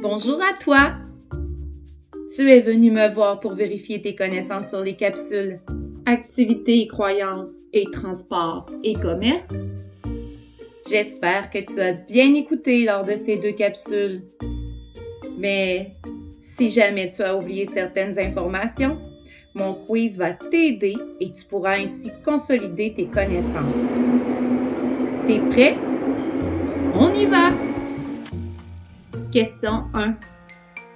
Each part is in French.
Bonjour à toi! Tu es venu me voir pour vérifier tes connaissances sur les capsules activités et croyances et transport et commerce. J'espère que tu as bien écouté lors de ces 2 capsules. Mais si jamais tu as oublié certaines informations, mon quiz va t'aider et tu pourras ainsi consolider tes connaissances. T'es prêt? On y va! Question 1.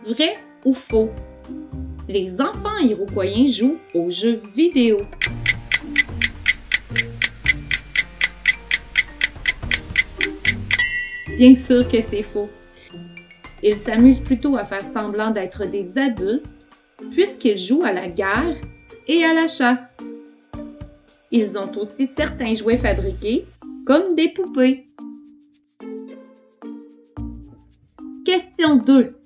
Vrai ou faux? Les enfants iroquoiens jouent aux jeux vidéo. Bien sûr que c'est faux. Ils s'amusent plutôt à faire semblant d'être des adultes puisqu'ils jouent à la guerre et à la chasse. Ils ont aussi certains jouets fabriqués comme des poupées. Question 2.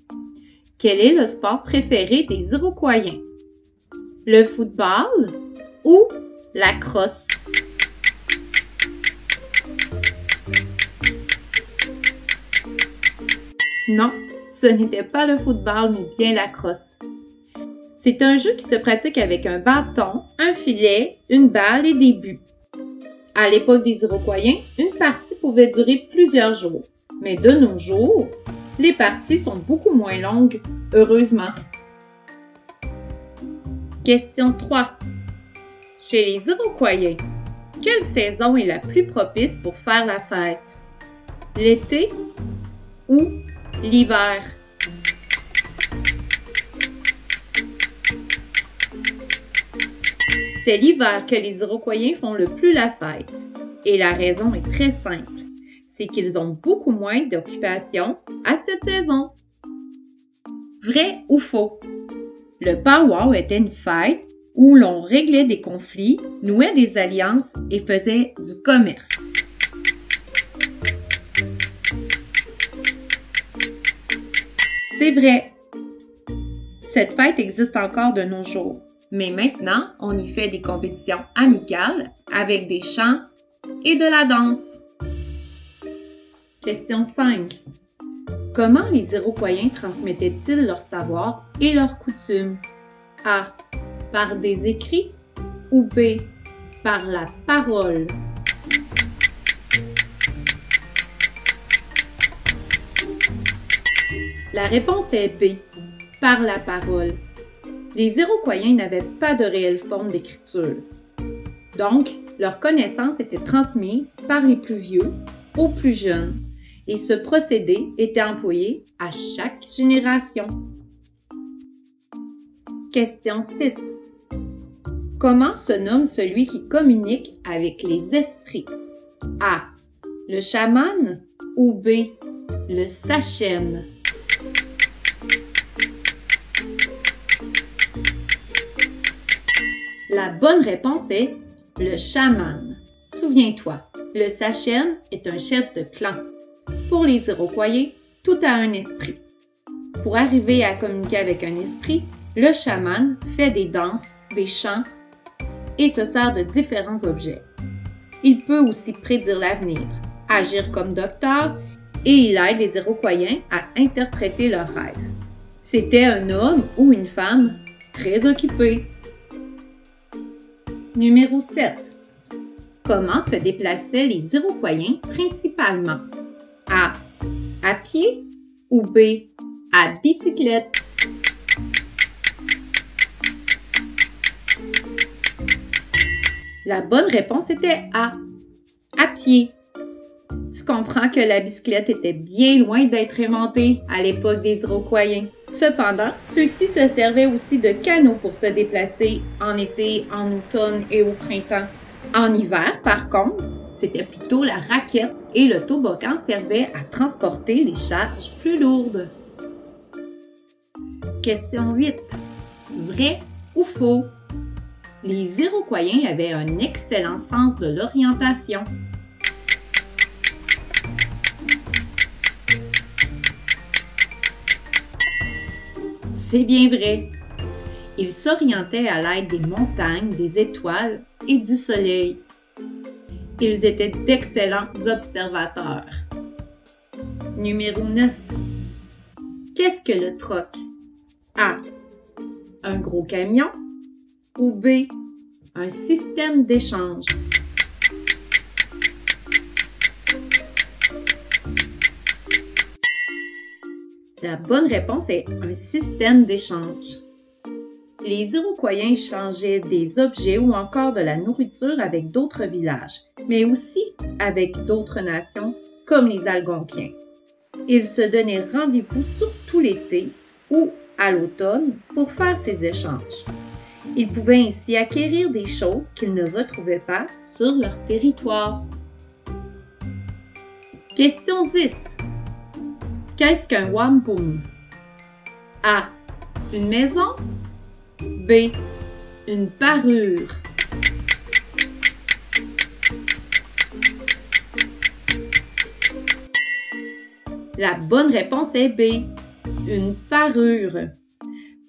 Quel est le sport préféré des Iroquois? Le football ou la crosse? Non, ce n'était pas le football, mais bien la crosse. C'est un jeu qui se pratique avec un bâton, un filet, une balle et des buts. À l'époque des Iroquois, une partie pouvait durer plusieurs jours, mais de nos jours, les parties sont beaucoup moins longues, heureusement. Question 3. Chez les Iroquois, quelle saison est la plus propice pour faire la fête? L'été ou l'hiver? C'est l'hiver que les Iroquois font le plus la fête. Et la raison est très simple. C'est qu'ils ont beaucoup moins d'occupation à cette saison. Vrai ou faux? Le powwow était une fête où l'on réglait des conflits, nouait des alliances et faisait du commerce. C'est vrai. Cette fête existe encore de nos jours, mais maintenant, on y fait des compétitions amicales avec des chants et de la danse. Question 5. Comment les Iroquois transmettaient-ils leur savoir et leurs coutumes? A. Par des écrits ou B. Par la parole? La réponse est B. Par la parole. Les Iroquois n'avaient pas de réelle forme d'écriture. Donc, leurs connaissances étaient transmises par les plus vieux aux plus jeunes. Et ce procédé était employé à chaque génération. Question 6. Comment se nomme celui qui communique avec les esprits? A. Le chaman ou B. Le sachem? La bonne réponse est le chaman. Souviens-toi, le sachem est un chef de clan. Pour les Iroquois, tout a un esprit. Pour arriver à communiquer avec un esprit, le chaman fait des danses, des chants et se sert de différents objets. Il peut aussi prédire l'avenir, agir comme docteur et il aide les Iroquois à interpréter leurs rêves. C'était un homme ou une femme très occupé. Numéro 7. Comment se déplaçaient les Iroquois principalement? A. À pied ou B. À bicyclette? La bonne réponse était A. À pied. Tu comprends que la bicyclette était bien loin d'être inventée à l'époque des Iroquois. Cependant, ceux-ci se servaient aussi de canots pour se déplacer en été, en automne et au printemps. En hiver, par contre, c'était plutôt la raquette et le toboggan servait à transporter les charges plus lourdes. Question 8. Vrai ou faux? Les Iroquois avaient un excellent sens de l'orientation. C'est bien vrai. Ils s'orientaient à l'aide des montagnes, des étoiles et du soleil. Ils étaient d'excellents observateurs. Numéro 9. Qu'est-ce que le troc? A. Un gros camion ou B. Un système d'échange? La bonne réponse est un système d'échange. Les Iroquois échangeaient des objets ou encore de la nourriture avec d'autres villages, mais aussi avec d'autres nations comme les Algonquiens. Ils se donnaient rendez-vous surtout l'été ou à l'automne pour faire ces échanges. Ils pouvaient ainsi acquérir des choses qu'ils ne retrouvaient pas sur leur territoire. Question 10. Qu'est-ce qu'un wampum? A. Une maison. B. Une parure. La bonne réponse est B. Une parure.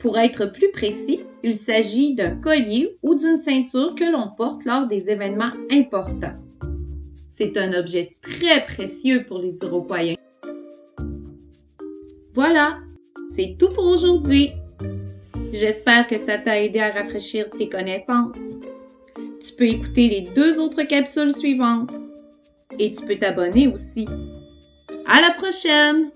Pour être plus précis, il s'agit d'un collier ou d'une ceinture que l'on porte lors des événements importants. C'est un objet très précieux pour les Iroquois. Voilà, c'est tout pour aujourd'hui. J'espère que ça t'a aidé à rafraîchir tes connaissances. Tu peux écouter les 2 autres capsules suivantes. Et tu peux t'abonner aussi. À la prochaine!